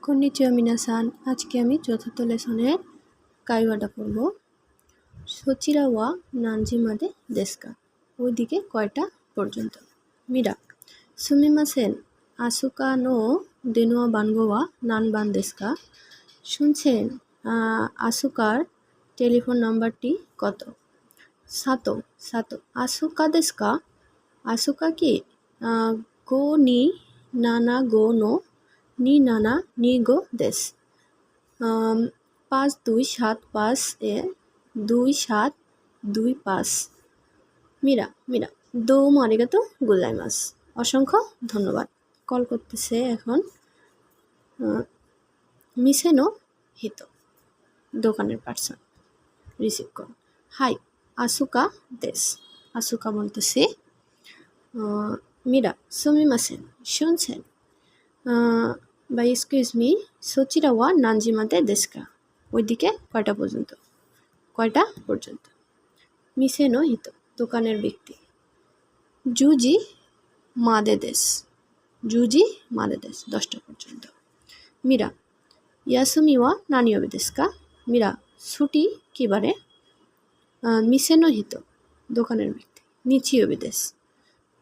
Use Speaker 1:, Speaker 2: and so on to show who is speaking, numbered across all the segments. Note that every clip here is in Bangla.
Speaker 1: কন্নিচিওয়া মিনাসান, আজকে আমি চতুর্থ লেসনের কাইওয়াটা পড়ব। সচিরা ওয়া নানজি মাদে দেস্কা, ওইদিকে কয়টা পর্যন্ত। মিরা সুমিমাসেন, আসুকা নো দেনোয়া বানগোয়া নান বান দেস্কা। শুনছেন, আসুকার টেলিফোন নাম্বারটি কত। সাতো সাতো আসুকা দেস্কা, আসুকা কি গো নি নানা গো নো নি নানা নি গো দেশ। 5275-2-7-2-5। মিরা মিরা দোমো আরিগাতো গোজাইমাস, অসংখ্য ধন্যবাদ। কল করতেছে এখন মিসেনো হিতো, দোকানের পার্সন। Receive call. হাই, আসুকা দেশ। আসুকা বলতেছে মিরা সুমিমাসেন, শুনছেন, বা এক্সকিউজ মি, সচিরা ওয়া নানজিমাতে দেস্কা, ওইদিকে কয়টা পর্যন্ত। মিসেনো হিতো, দোকানের ব্যক্তি। জুজি মাদে দেশ, 10টা পর্যন্ত। মিরা ইয়াসুমি ওয়া নানিওবে দেস্কা, মিরা ছুটি কি বারে। মিসেনো হিতো, দোকানের ব্যক্তি। নিচিওবে দেশ,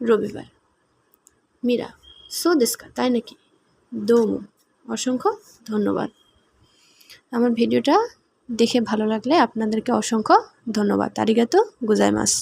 Speaker 1: রবিবার। মিরা সো দেস্কা, তাই নাকি। দোমো, অসংখ্য ধন্যবাদ। আমার ভিডিওটা দেখে ভালো লাগলে আপনাদেরকে অসংখ্য ধন্যবাদ। আরিগাতো গোজাইমাস।